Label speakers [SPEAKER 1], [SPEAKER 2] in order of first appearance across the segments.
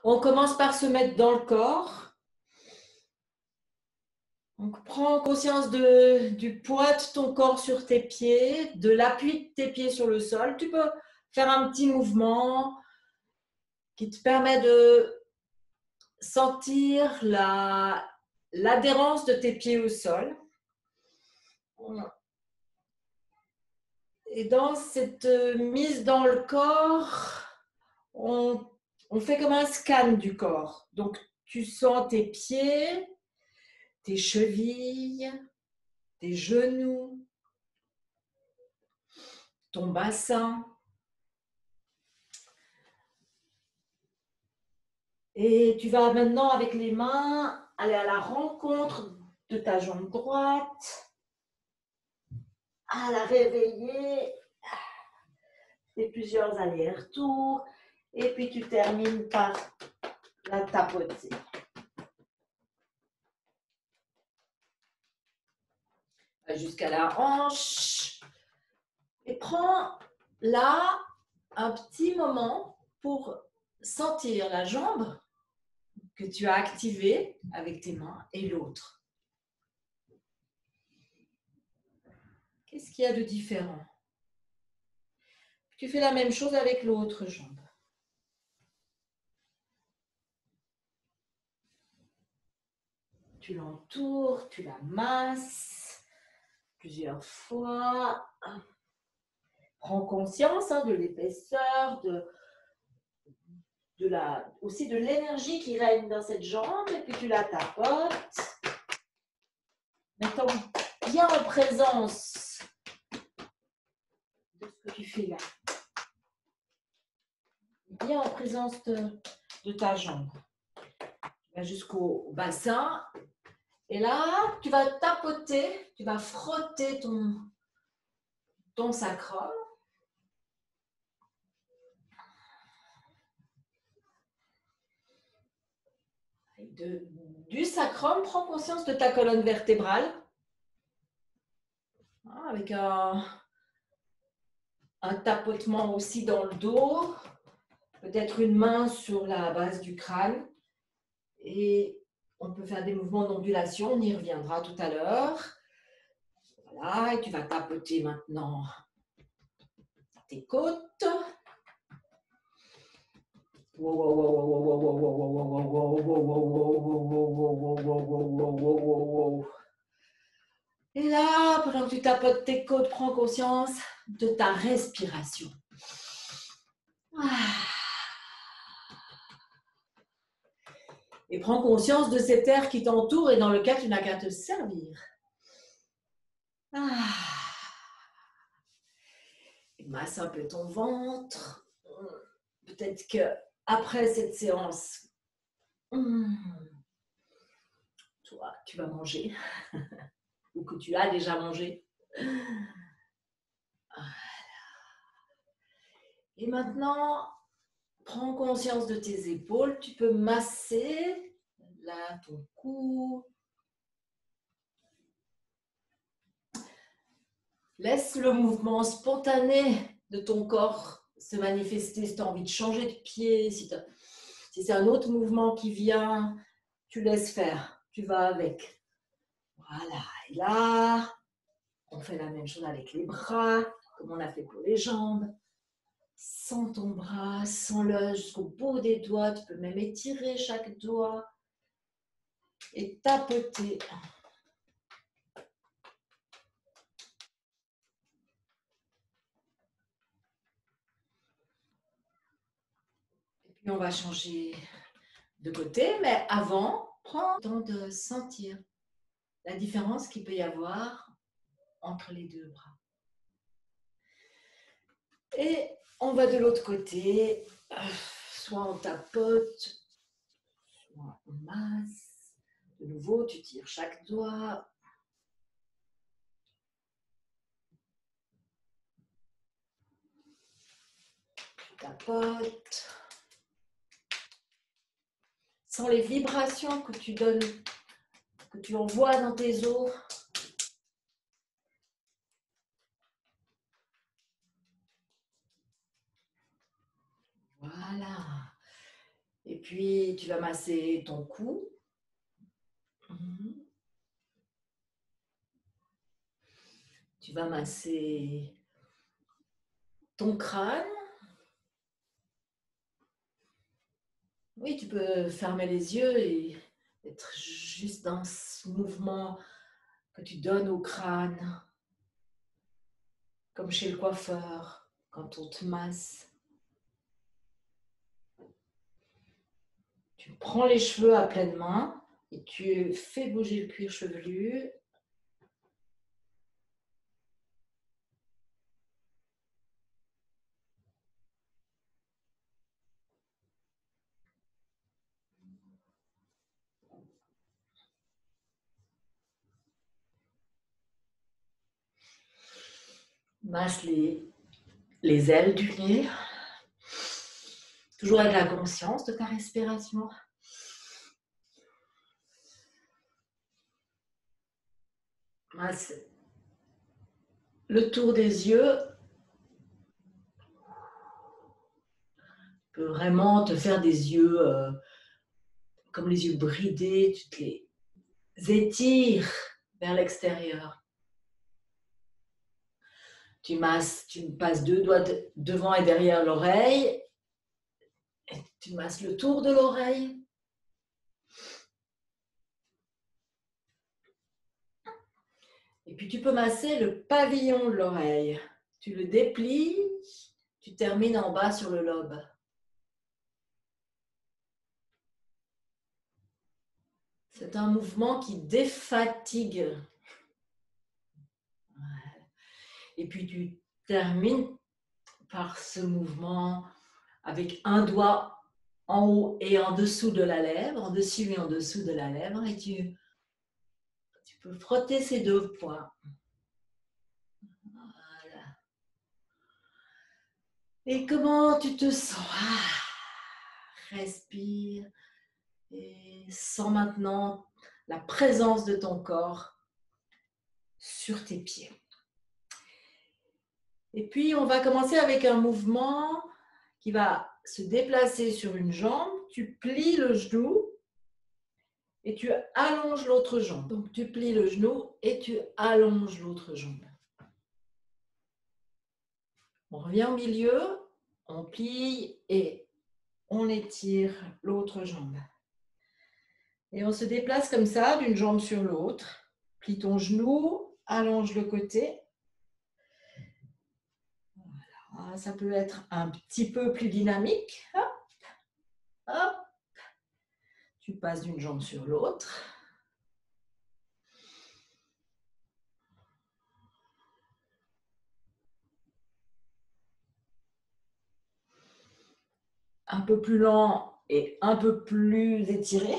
[SPEAKER 1] On commence par se mettre dans le corps. Donc, prends conscience du poids de ton corps sur tes pieds, de l'appui de tes pieds sur le sol. Tu peux faire un petit mouvement qui te permet de sentir l'adhérence de tes pieds au sol. Et dans cette mise dans le corps, on fait comme un scan du corps. Donc, tu sens tes pieds, tes chevilles, tes genoux, ton bassin. Et tu vas maintenant, avec les mains, aller à la rencontre de ta jambe droite, à la réveiller, fais plusieurs allers-retours, et puis tu termines par la tapoter. Jusqu'à la hanche. Et prends là un petit moment pour sentir la jambe que tu as activée avec tes mains et l'autre. Qu'est-ce qu'il y a de différent? Tu fais la même chose avec l'autre jambe. Tu l'entoures, tu la masses plusieurs fois. Prends conscience de l'épaisseur, aussi de l'énergie qui règne dans cette jambe, et puis tu la tapotes. Mettant bien en présence de ce que tu fais là. Bien en présence de ta jambe. Tu vas jusqu'au bassin. Et là, tu vas tapoter, tu vas frotter ton sacrum. Du sacrum, prends conscience de ta colonne vertébrale. Avec un tapotement aussi dans le dos. Peut-être une main sur la base du crâne. Et on peut faire des mouvements d'ondulation, on y reviendra tout à l'heure. Voilà, et tu vas tapoter maintenant tes côtes. Et là, pendant que tu tapotes tes côtes, prends conscience de ta respiration. Et prends conscience de cet air qui t'entoure et dans lequel tu n'as qu'à te servir. Et masse un peu ton ventre. Peut-être que après cette séance, toi, tu vas manger. Ou que tu as déjà mangé. Voilà. Et maintenant, prends conscience de tes épaules. Tu peux masser là ton cou. Laisse le mouvement spontané de ton corps se manifester. Si tu as envie de changer de pied, si c'est un autre mouvement qui vient, tu laisses faire. Tu vas avec. Voilà. Et là, on fait la même chose avec les bras, comme on a fait pour les jambes. Sens ton bras, sens-le jusqu'au bout des doigts. Tu peux même étirer chaque doigt et tapoter. Et puis on va changer de côté, mais avant, prends le temps de sentir la différence qu'il peut y avoir entre les deux bras. Et on va de l'autre côté, soit on tapote, soit on masse. De nouveau, tu tires chaque doigt. Tu tapotes. Sens les vibrations que tu donnes, que tu envoies dans tes os. Voilà. Et Et puis, tu vas masser ton cou. Tu vas masser ton crâne. Oui, tu peux fermer les yeux et être juste dans ce mouvement que tu donnes au crâne, comme chez le coiffeur, quand on te masse. Tu prends les cheveux à pleine main et tu fais bouger le cuir chevelu. Masse les ailes du nez. Toujours avec la conscience de ta respiration. Masse le tour des yeux. Tu peux vraiment te faire des yeux comme les yeux bridés. Tu te les étires vers l'extérieur. Tu passes 2 doigts devant et derrière l'oreille. Et tu masses le tour de l'oreille. Et puis tu peux masser le pavillon de l'oreille. Tu le déplies, tu termines en bas sur le lobe. C'est un mouvement qui défatigue. Et puis tu termines par ce mouvement avec un doigt en haut et en dessous de la lèvre, en dessus et en dessous de la lèvre. Et tu peux frotter ces 2 points. Voilà. Et comment tu te sens? Respire et sens maintenant la présence de ton corps sur tes pieds. Et puis, on va commencer avec un mouvement qui va se déplacer sur une jambe. Tu plies le genou et tu allonges l'autre jambe. Donc, tu plies le genou et tu allonges l'autre jambe. On revient au milieu, on plie et on étire l'autre jambe. Et on se déplace comme ça, d'une jambe sur l'autre. Plie ton genou, allonge le côté. Voilà. Ça peut être un petit peu plus dynamique. Hop, hop. Tu passes d'une jambe sur l'autre. Un peu plus lent et un peu plus étiré.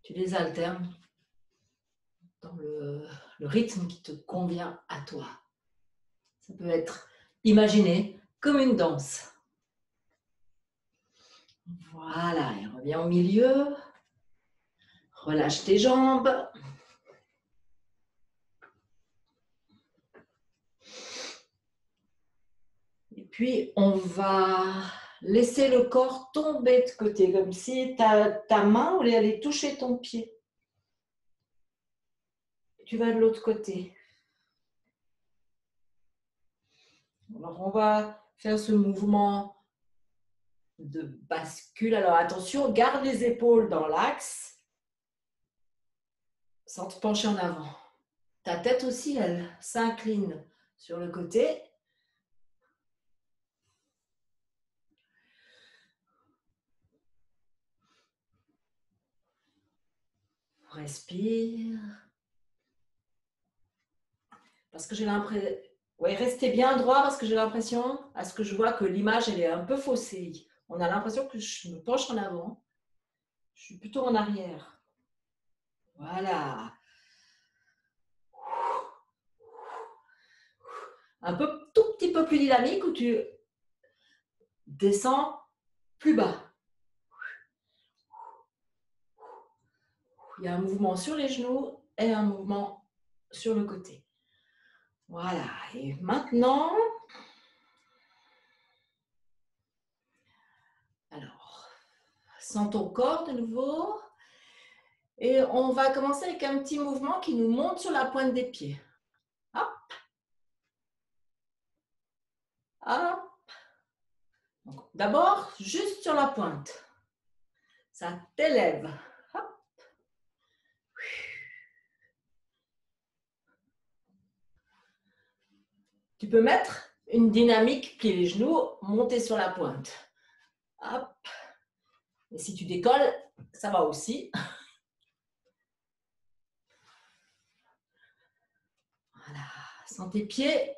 [SPEAKER 1] Tu les alternes dans le rythme qui te convient à toi. Ça peut être imaginé comme une danse. Voilà, et reviens au milieu. Relâche tes jambes. Et puis, on va laisser le corps tomber de côté, comme si ta main voulait aller toucher ton pied. Tu vas de l'autre côté. Alors, on va faire ce mouvement de bascule. Alors, attention, garde les épaules dans l'axe sans te pencher en avant. Ta tête aussi, elle s'incline sur le côté. Respire. Parce que j'ai l'impression... Oui, restez bien droit parce que j'ai l'impression, à ce que je vois, que l'image, elle est un peu faussée. On a l'impression que je me penche en avant. Je suis plutôt en arrière. Voilà. Un tout petit peu plus dynamique où tu descends plus bas. Il y a un mouvement sur les genoux et un mouvement sur le côté. Voilà. Et maintenant, alors, sens ton corps de nouveau. Et on va commencer avec un petit mouvement qui nous monte sur la pointe des pieds. Hop. Hop. D'abord, juste sur la pointe. Ça t'élève. Hop. Tu peux mettre une dynamique, plier les genoux, monter sur la pointe. Hop. Et si tu décolles, ça va aussi. Voilà. Sens tes pieds.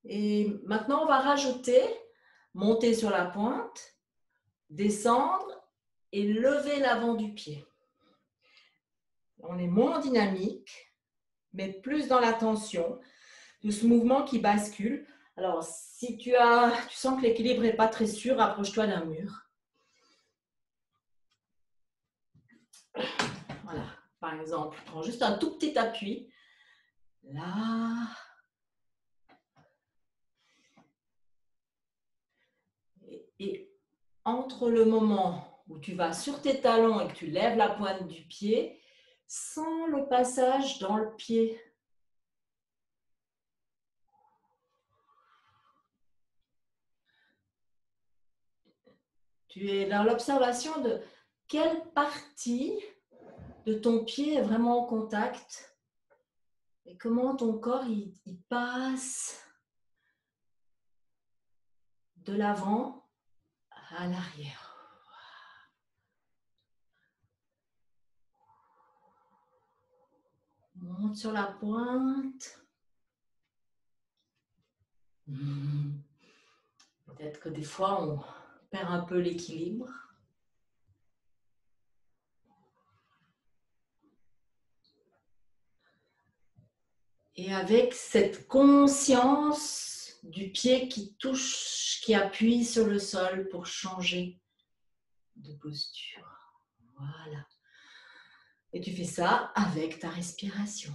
[SPEAKER 1] Et maintenant, on va rajouter, monter sur la pointe, descendre et lever l'avant du pied. On est moins dynamique, mais plus dans la tension de ce mouvement qui bascule. Alors, si tu sens que l'équilibre n'est pas très sûr, approche-toi d'un mur. Voilà, par exemple, prends juste un tout petit appui. Là. Et entre le moment où tu vas sur tes talons et que tu lèves la pointe du pied, sens le passage dans le pied. Tu es dans l'observation de quelle partie de ton pied est vraiment en contact et comment ton corps il passe de l'avant à l'arrière. Monte sur la pointe. Peut-être que des fois on perd un peu l'équilibre. Et avec cette conscience du pied qui touche, qui appuie sur le sol pour changer de posture. Voilà. Et tu fais ça avec ta respiration.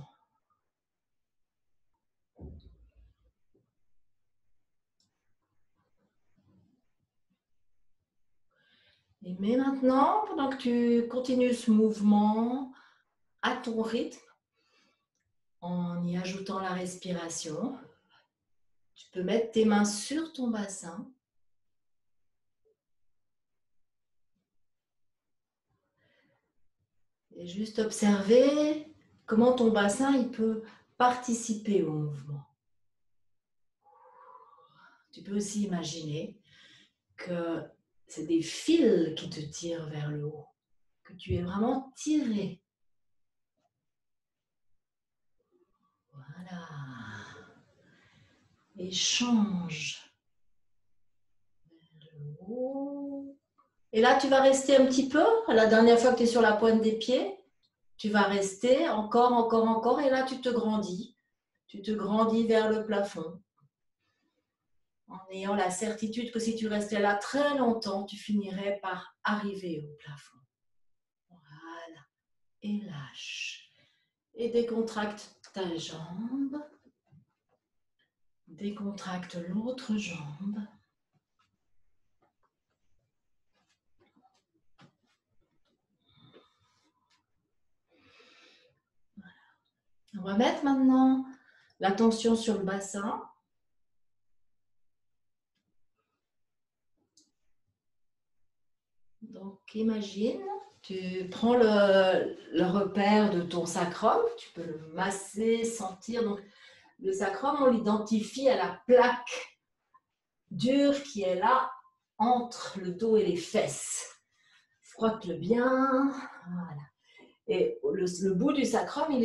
[SPEAKER 1] Et mais maintenant, pendant que tu continues ce mouvement à ton rythme, en y ajoutant la respiration, tu peux mettre tes mains sur ton bassin. Et juste observer comment ton bassin il peut participer au mouvement. Tu peux aussi imaginer que c'est des fils qui te tirent vers le haut, que tu es vraiment tiré. Voilà. Et change vers le haut. Et là, tu vas rester un petit peu. La dernière fois que tu es sur la pointe des pieds, tu vas rester encore, encore, encore. Et là, tu te grandis. Tu te grandis vers le plafond. En ayant la certitude que si tu restais là très longtemps, tu finirais par arriver au plafond. Voilà. Et lâche. Et décontracte ta jambe. Décontracte l'autre jambe. Voilà. On va mettre maintenant l'attention sur le bassin. Donc imagine, tu prends le repère de ton sacrum, tu peux le masser, sentir. Donc le sacrum, on l'identifie à la plaque dure qui est là entre le dos et les fesses. Frotte-le bien. Voilà. Et le bout du sacrum,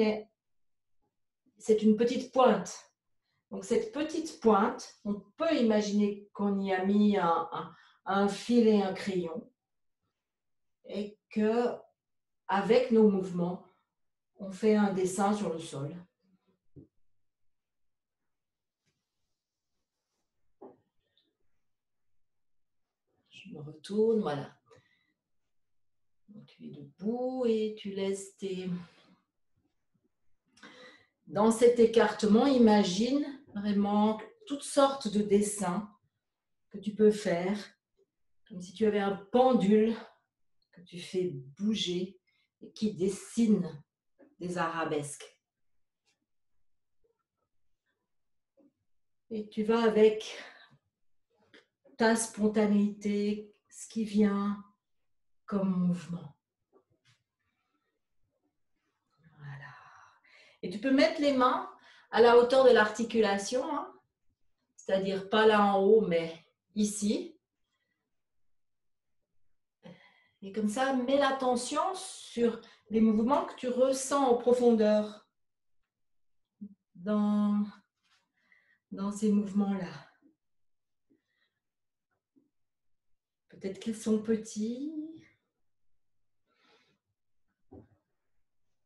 [SPEAKER 1] c'est une petite pointe. Donc cette petite pointe, on peut imaginer qu'on y a mis un fil et un crayon et que avec nos mouvements, on fait un dessin sur le sol. Je me retourne, voilà. Donc, tu es debout et tu laisses tes dans cet écartement, imagine vraiment toutes sortes de dessins que tu peux faire, comme si tu avais un pendule que tu fais bouger et qui dessine des arabesques. Et tu vas avec ta spontanéité, ce qui vient comme mouvement. Voilà. Et tu peux mettre les mains à la hauteur de l'articulation, hein, c'est-à-dire pas là en haut, mais ici. Et comme ça, mets l'attention sur les mouvements que tu ressens en profondeur dans ces mouvements-là. Peut-être qu'ils sont petits.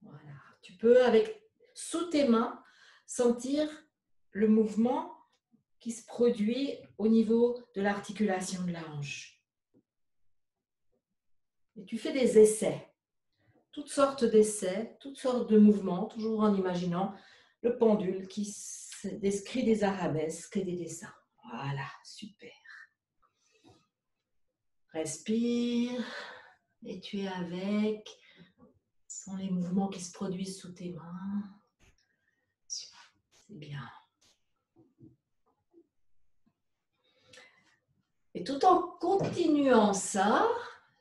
[SPEAKER 1] Voilà. Tu peux, sous tes mains, sentir le mouvement qui se produit au niveau de l'articulation de la hanche. Et tu fais des essais, toutes sortes d'essais, toutes sortes de mouvements, toujours en imaginant le pendule qui décrit des arabesques et des dessins. Voilà, super. Respire et tu es avec. Ce sont les mouvements qui se produisent sous tes mains. C'est bien. Et tout en continuant ça,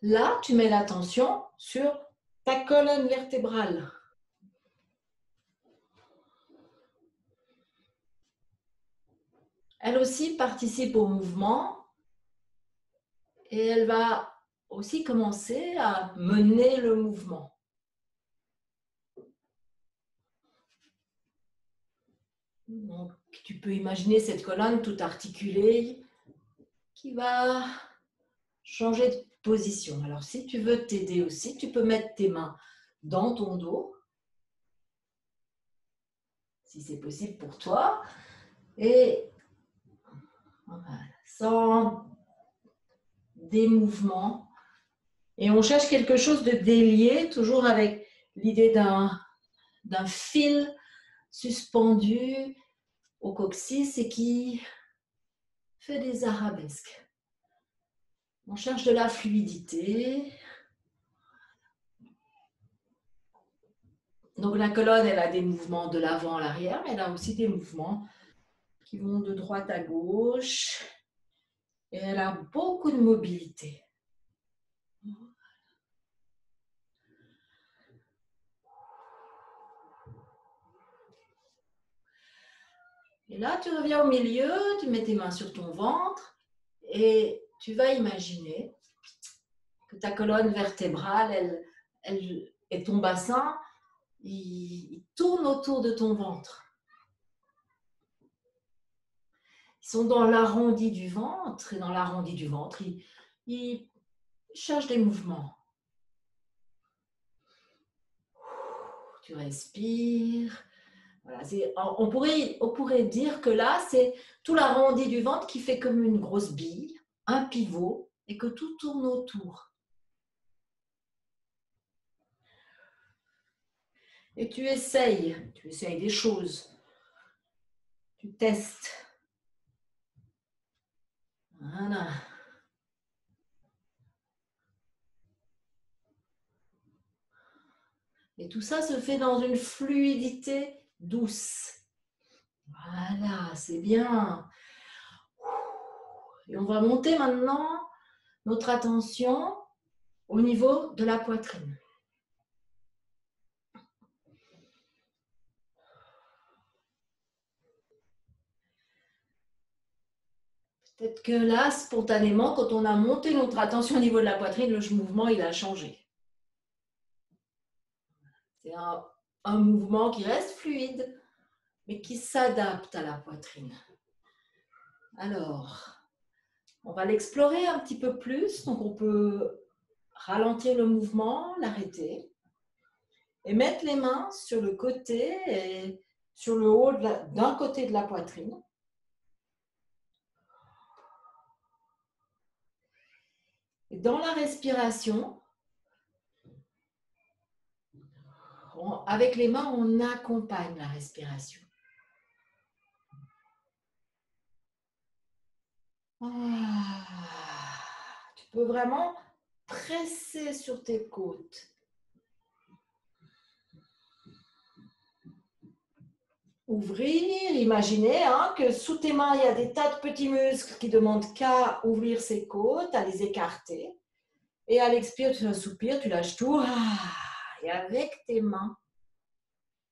[SPEAKER 1] là, tu mets l'attention sur ta colonne vertébrale. Elle aussi participe au mouvement et elle va aussi commencer à mener le mouvement. Donc, tu peux imaginer cette colonne tout articulée qui va changer de position. Alors, si tu veux t'aider aussi, tu peux mettre tes mains dans ton dos, si c'est possible pour toi, et voilà, sans des mouvements. Et on cherche quelque chose de délié, toujours avec l'idée d'un fil suspendu au coccyx et qui fait des arabesques. On cherche de la fluidité. Donc la colonne, elle a des mouvements de l'avant à l'arrière, mais elle a aussi des mouvements qui vont de droite à gauche. Et elle a beaucoup de mobilité. Et là, tu reviens au milieu, tu mets tes mains sur ton ventre et tu vas imaginer que ta colonne vertébrale, elle et ton bassin, ils tournent autour de ton ventre. Ils sont dans l'arrondi du ventre et dans l'arrondi du ventre, ils cherchent des mouvements. Tu respires. Voilà, on pourrait dire que là, c'est tout l'arrondi du ventre qui fait comme une grosse bille, un pivot, et que tout tourne autour. Et tu essayes des choses. Tu testes. Voilà. Et tout ça se fait dans une fluidité douce. Voilà, c'est bien. Et on va monter maintenant notre attention au niveau de la poitrine. Peut-être que là, spontanément, quand on a monté notre attention au niveau de la poitrine, le mouvement, il a changé. C'est un mouvement qui reste fluide, mais qui s'adapte à la poitrine. Alors, on va l'explorer un petit peu plus. Donc, on peut ralentir le mouvement, l'arrêter et mettre les mains sur le côté et sur le haut d'un côté de la poitrine. Et dans la respiration, Avec les mains, on accompagne la respiration. Tu peux vraiment presser sur tes côtes. Ouvrir, imaginez que sous tes mains, il y a des tas de petits muscles qui demandent qu'à ouvrir ses côtes, à les écarter. Et à l'expire, tu soupires, tu lâches tout. Et avec tes mains,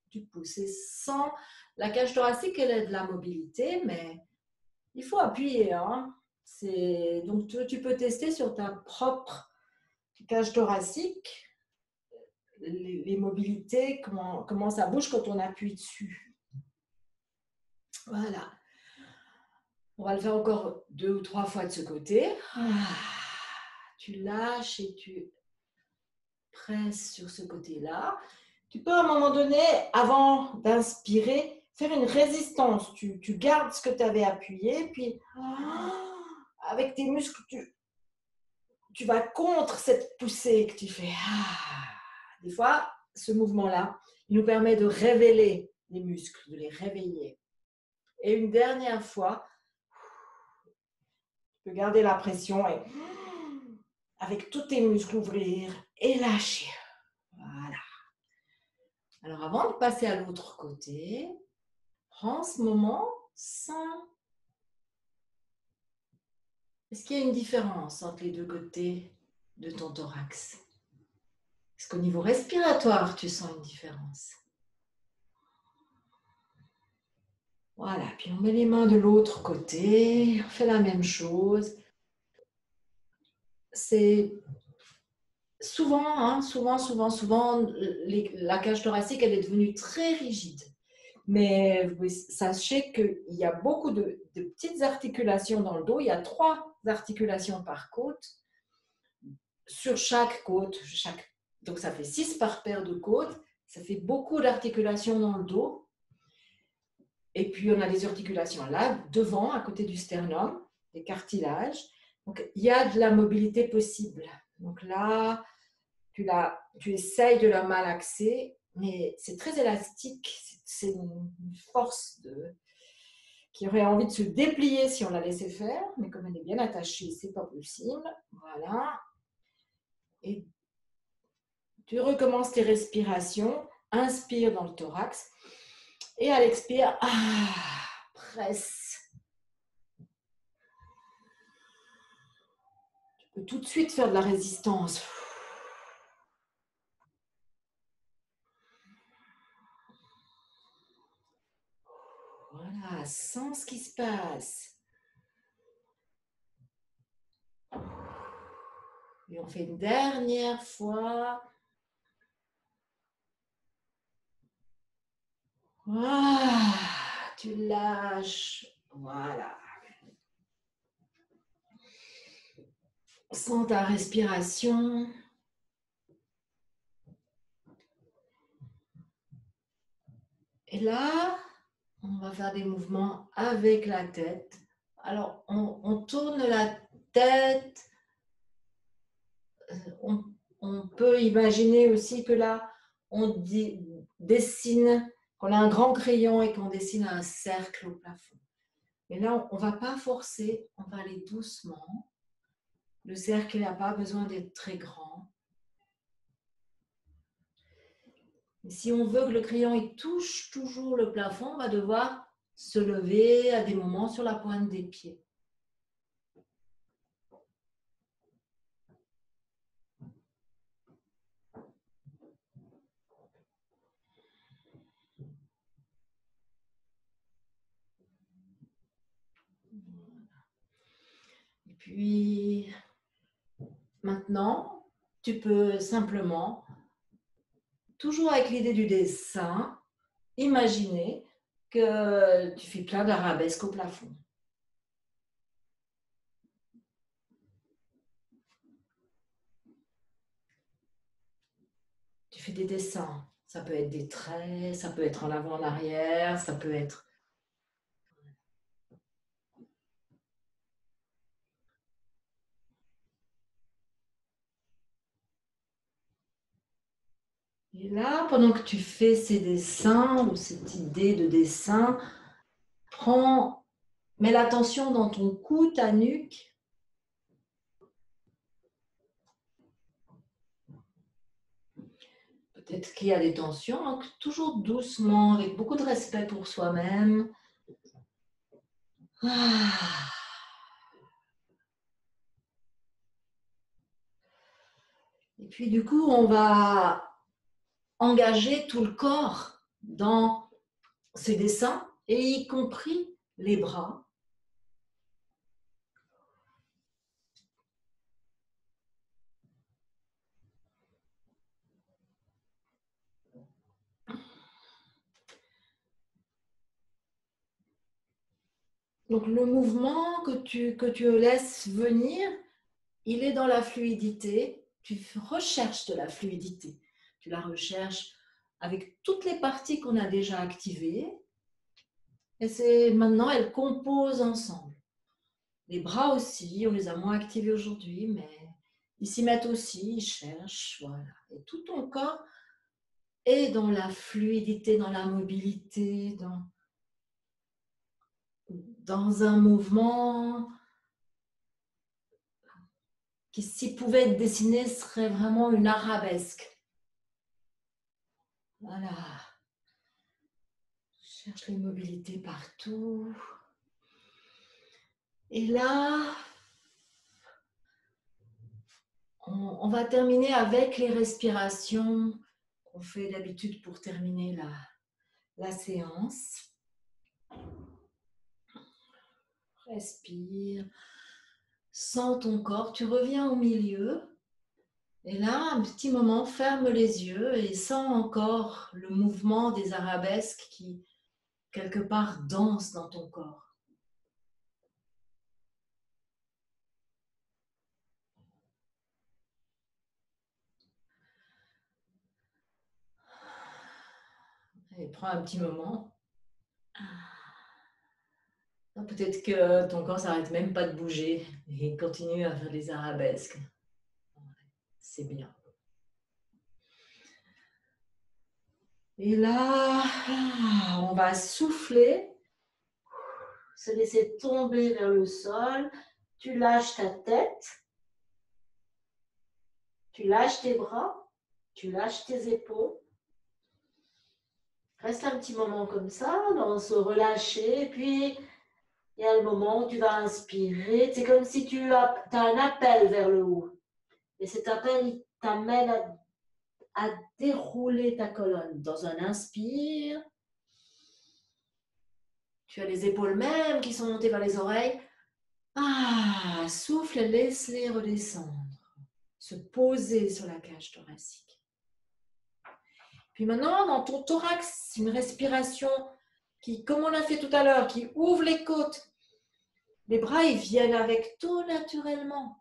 [SPEAKER 1] tu pousses. Et sans la cage thoracique, elle a de la mobilité, mais il faut appuyer. Donc, tu peux tester sur ta propre cage thoracique les mobilités, comment ça bouge quand on appuie dessus. Voilà. On va le faire encore 2 ou 3 fois de ce côté. Tu lâches et tu presses sur ce côté-là. Tu peux à un moment donné, avant d'inspirer, faire une résistance. Tu gardes ce que tu avais appuyé, puis avec tes muscles, tu vas contre cette poussée que tu fais. Des fois, ce mouvement-là, il nous permet de révéler les muscles, de les réveiller. Et une dernière fois, tu peux garder la pression et avec tous tes muscles ouvrir et lâcher. Voilà. Alors avant de passer à l'autre côté, prends ce moment sans... Est-ce qu'il y a une différence entre les deux côtés de ton thorax? Est-ce qu'au niveau respiratoire, tu sens une différence? Voilà, puis on met les mains de l'autre côté, on fait la même chose. C'est souvent, la cage thoracique, elle est devenue très rigide. Mais sachez qu'il y a beaucoup de petites articulations dans le dos. Il y a 3 articulations par côte. Sur chaque côte, donc ça fait 6 par paire de côtes. Ça fait beaucoup d'articulations dans le dos. Et puis, on a des articulations là, devant, à côté du sternum, des cartilages. Donc, il y a de la mobilité possible. Donc là, tu essayes de la malaxer, mais c'est très élastique. C'est une force qui aurait envie de se déplier si on la laissait faire. Mais comme elle est bien attachée, c'est pas possible. Voilà. Et tu recommences tes respirations. Inspire dans le thorax. Et à l'expire, presse. Tu peux tout de suite faire de la résistance. Voilà, sens ce qui se passe. Et on fait une dernière fois. Tu lâches. Voilà. Sens ta respiration. Et là, on va faire des mouvements avec la tête. Alors, on tourne la tête. On peut imaginer aussi que là, on dessine, qu'on a un grand crayon et qu'on dessine un cercle au plafond. Mais là, on ne va pas forcer, on va aller doucement. Le cercle n'a pas besoin d'être très grand. Et si on veut que le crayon il touche toujours le plafond, on va devoir se lever à des moments sur la pointe des pieds. Et puis, maintenant, tu peux simplement, toujours avec l'idée du dessin, imaginer que tu fais plein d'arabesques au plafond. Tu fais des dessins. Ça peut être des traits, ça peut être en avant, en arrière, ça peut être... Et là, pendant que tu fais ces dessins ou cette idée de dessin, mets l'attention dans ton cou, ta nuque. Peut-être qu'il y a des tensions, donc toujours doucement, avec beaucoup de respect pour soi-même. Ah. Et puis du coup, on va engager tout le corps dans ces dessins, et y compris les bras. Donc le mouvement que tu laisses venir, il est dans la fluidité. Tu recherches de la fluidité. Tu la recherches avec toutes les parties qu'on a déjà activées. Et maintenant, elles composent ensemble. Les bras aussi, on les a moins activés aujourd'hui, mais ils s'y mettent aussi, ils cherchent. Voilà. Et tout ton corps est dans la fluidité, dans la mobilité, dans un mouvement qui, s'il pouvait être dessiné, serait vraiment une arabesque. Voilà. Je cherche les mobilités partout. Et là, on va terminer avec les respirations qu'on fait d'habitude pour terminer la séance. Respire. Sens ton corps. Tu reviens au milieu. Et là, un petit moment, ferme les yeux et sens encore le mouvement des arabesques qui, quelque part, dansent dans ton corps. Et prends un petit moment. Peut-être que ton corps s'arrête même pas de bouger et continue à faire des arabesques. C'est bien. Et là, on va souffler, se laisser tomber vers le sol. Tu lâches ta tête, tu lâches tes bras, tu lâches tes épaules. Reste un petit moment comme ça, dans ce relâcher. Et puis, il y a le moment où tu vas inspirer. C'est comme si tu as un appel vers le haut. Et cet appel, il t'amène à dérouler ta colonne. Dans un inspire, tu as les épaules même qui sont montées vers les oreilles. Ah, souffle et laisse-les redescendre. Se poser sur la cage thoracique. Puis maintenant, dans ton thorax, une respiration qui, comme on l'a fait tout à l'heure, qui ouvre les côtes. Les bras, ils viennent avec tout naturellement.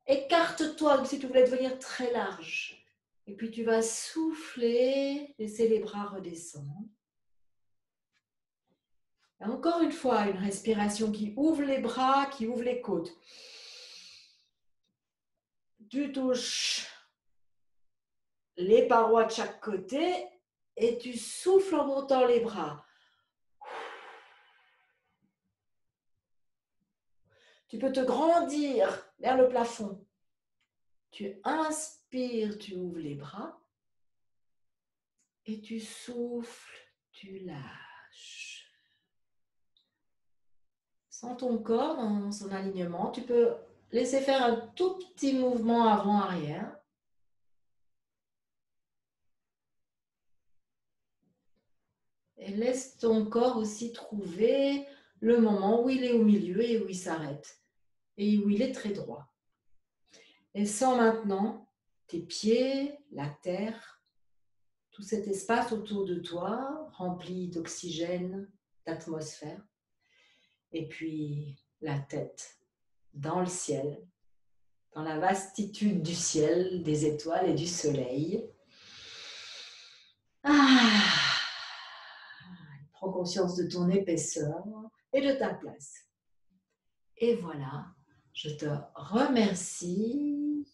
[SPEAKER 1] Écarte-toi comme si tu voulais devenir très large. Et puis tu vas souffler, laisser les bras redescendre. Et encore une fois, une respiration qui ouvre les bras, qui ouvre les côtes. Tu touches les parois de chaque côté et tu souffles en montant les bras. Tu peux te grandir vers le plafond. Tu inspires, tu ouvres les bras. Et tu souffles, tu lâches. Sens ton corps dans son alignement. Tu peux laisser faire un tout petit mouvement avant-arrière. Et laisse ton corps aussi trouver le moment où il est au milieu et où il s'arrête. Et où il est très droit. Et sens maintenant tes pieds, la terre, tout cet espace autour de toi, rempli d'oxygène, d'atmosphère. Et puis la tête dans le ciel, dans la vastitude du ciel, des étoiles et du soleil. Prends conscience de ton épaisseur et de ta place. Et voilà, je te remercie